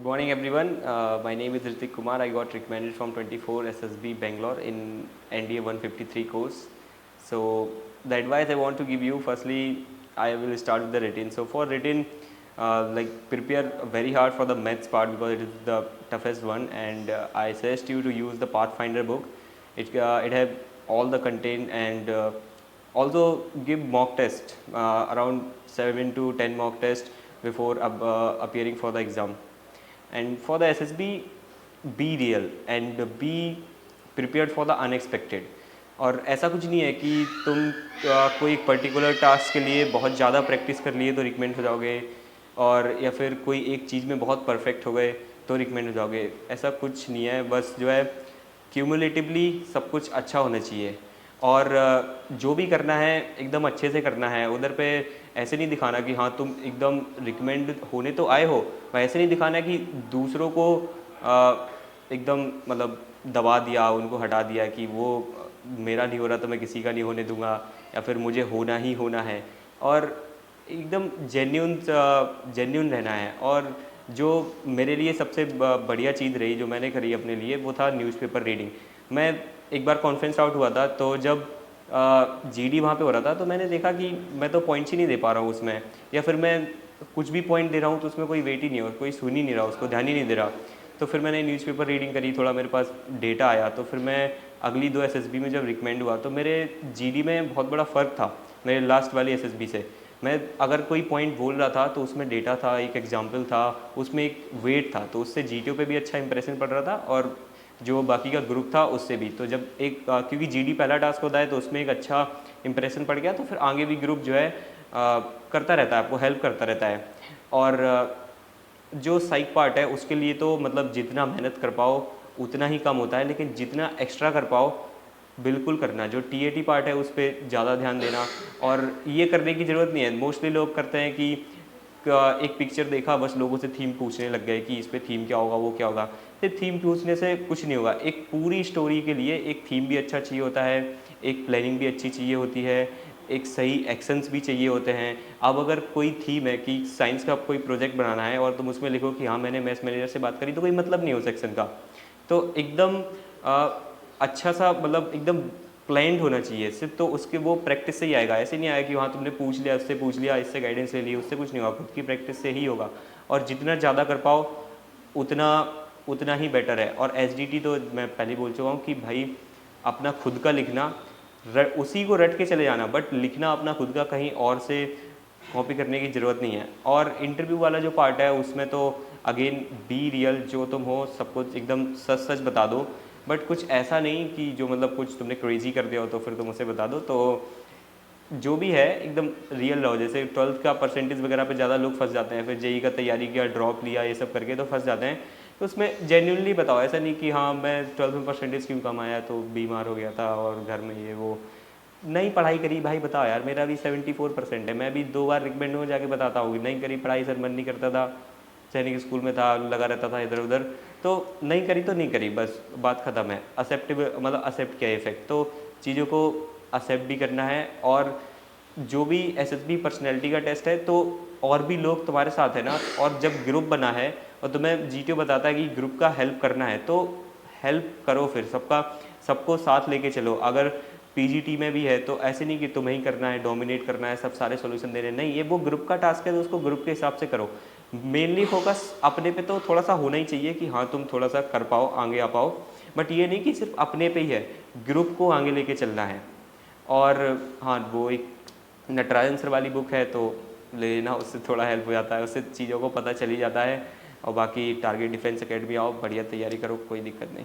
Good morning, everyone. My name is Ritik Kumar. I got recommended from 24 SSB Bangalore in NDA 153 course. So the advice I want to give you, firstly, I will start with the written. So for written, prepare very hard for the maths part because it is the toughest one, and I suggest you to use the Pathfinder book. It have all the content and also give mock test around 7 to 10 mock test before appearing for the exam. And for the SSB, be real and be prepared for the unexpected. और ऐसा कुछ नहीं है कि तुम कोई एक particular task के लिए बहुत ज़्यादा प्रैक्टिस कर लिए तो रिकमेंड हो जाओगे, और या फिर कोई एक चीज़ में बहुत परफेक्ट हो गए तो रिकमेंड हो जाओगे. ऐसा कुछ नहीं है. बस जो है क्यूमुलेटिवली सब कुछ अच्छा होना चाहिए, और जो भी करना है एकदम अच्छे से करना है. उधर पे ऐसे नहीं दिखाना कि हाँ तुम एकदम रिकमेंड होने तो आए हो, पर ऐसे नहीं दिखाना कि दूसरों को एकदम मतलब दबा दिया, उनको हटा दिया कि वो मेरा नहीं हो रहा तो मैं किसी का नहीं होने दूंगा, या फिर मुझे होना ही होना है. और एकदम जेन्यून रहना है. और जो मेरे लिए सबसे बढ़िया चीज़ रही जो मैंने करी अपने लिए, वो था न्यूज़पेपर रीडिंग. मैं एक बार कॉन्फ्रेंस आउट हुआ था, तो जब जीडी वहाँ पे हो रहा था तो मैंने देखा कि मैं तो पॉइंट्स ही नहीं दे पा रहा हूँ उसमें, या फिर मैं कुछ भी पॉइंट दे रहा हूँ तो उसमें कोई वेट ही नहीं हो, कोई सुन ही नहीं रहा, उसको ध्यान ही नहीं दे रहा. तो फिर मैंने न्यूज़पेपर रीडिंग करी, थोड़ा मेरे पास डेटा आया, तो फिर मैं अगली 2 एसएसबी में जब रिकमेंड हुआ तो मेरे जीडी में बहुत बड़ा फ़र्क था मेरे लास्ट वाली एसएसबी से. मैं अगर कोई पॉइंट बोल रहा था तो उसमें डेटा था, एक एग्जाम्पल था, उसमें एक वेट था, तो उससे जीटीओ पे भी अच्छा इंप्रेशन पड़ रहा था और जो बाकी का ग्रुप था उससे भी. तो जब एक क्योंकि जीडी पहला टास्क होता है तो उसमें एक अच्छा इंप्रेशन पड़ गया, तो फिर आगे भी ग्रुप जो है करता रहता है, आपको हेल्प करता रहता है. और जो साइक पार्ट है उसके लिए तो मतलब जितना मेहनत कर पाओ उतना ही कम होता है, लेकिन जितना एक्स्ट्रा कर पाओ बिल्कुल करना. जो टीएटी पार्ट है उस पर ज़्यादा ध्यान देना, और ये करने की ज़रूरत नहीं है. मोस्टली लोग करते हैं कि एक पिक्चर देखा, बस लोगों से थीम पूछने लग गए कि इस पर थीम क्या होगा, वो क्या होगा. फिर थीम पूछने से कुछ नहीं होगा. एक पूरी स्टोरी के लिए एक थीम भी अच्छा चाहिए होता है, एक प्लानिंग भी अच्छी चाहिए होती है, एक सही एक्शंस भी चाहिए होते हैं. अब अगर कोई थीम है कि साइंस का कोई प्रोजेक्ट बनाना है और तुम उसमें लिखो कि हाँ मैंने मैथ्स मैनेजर से बात करी, तो कोई मतलब नहीं हो सेक्शन का. तो एकदम अच्छा सा मतलब एकदम प्लान्ड होना चाहिए सिर्फ, तो उसके वो प्रैक्टिस से ही आएगा. ऐसे नहीं आएगा कि वहाँ तुमने पूछ लिया, उससे पूछ लिया, इससे गाइडेंस ले ली, उससे कुछ नहीं होगा. खुद की प्रैक्टिस से ही होगा, और जितना ज़्यादा कर पाओ उतना उतना ही बेटर है. और एसडीटी तो मैं पहले बोल चुका हूँ कि भाई अपना खुद का लिखना, उसी को रट के चले जाना, बट लिखना अपना खुद का, कहीं और से कॉपी करने की ज़रूरत नहीं है. और इंटरव्यू वाला जो पार्ट है उसमें तो अगेन बी रियल, जो तुम हो सब कुछ एकदम सच सच बता दो, बट कुछ ऐसा नहीं कि जो मतलब कुछ तुमने क्रेजी कर दिया हो तो फिर तुम उसे बता दो. तो जो भी है एकदम रियल रहो. जैसे 12th का परसेंटेज वगैरह पे ज़्यादा लोग फंस जाते हैं, फिर जेई का तैयारी किया, ड्रॉप लिया, ये सब करके तो फंस जाते हैं. तो उसमें जेन्युइनली बताओ, ऐसा नहीं कि हाँ मैं 12th में परसेंटेज क्यों कम आया तो बीमार हो गया था और घर में ये वो. नहीं पढ़ाई करी भाई, बताओ यार. मेरा भी 74% है, मैं भी 2 बार रिकमेंड में जाके बताता हूँ नहीं करी पढ़ाई, सर मन नहीं करता था, सैनिक स्कूल में था, लगा रहता था इधर उधर, तो नहीं करी तो नहीं करी, बस बात ख़त्म है. एक्सेप्टेबल मतलब एक्सेप्ट किया इफेक्ट, तो चीज़ों को एक्सेप्ट भी करना है. और जो भी एसएसबी पर्सनैलिटी का टेस्ट है, तो और भी लोग तुम्हारे साथ है ना, और जब ग्रुप बना है और तुम्हें जीटीओ बताता है कि ग्रुप का हेल्प करना है, तो हेल्प करो. फिर सबको साथ लेके चलो. अगर पीजीटी में भी है तो ऐसे नहीं कि तुम्हें ही करना है, डोमिनेट करना है, सब सारे सॉल्यूशन देने, नहीं. ये वो ग्रुप का टास्क है तो उसको ग्रुप के हिसाब से करो. मेनली फोकस अपने पे तो थोड़ा सा होना ही चाहिए कि हाँ तुम थोड़ा सा कर पाओ, आगे आ पाओ, बट ये नहीं कि सिर्फ अपने पे ही है, ग्रुप को आगे लेके चलना है. और हाँ, वो एक नटराजन सर वाली बुक है तो ले लेना, उससे थोड़ा हेल्प हो जाता है, उससे चीज़ों को पता चल ही जाता है. और बाकी टारगेट डिफेंस एकेडमी आओ, बढ़िया तैयारी करो, कोई दिक्कत नहीं.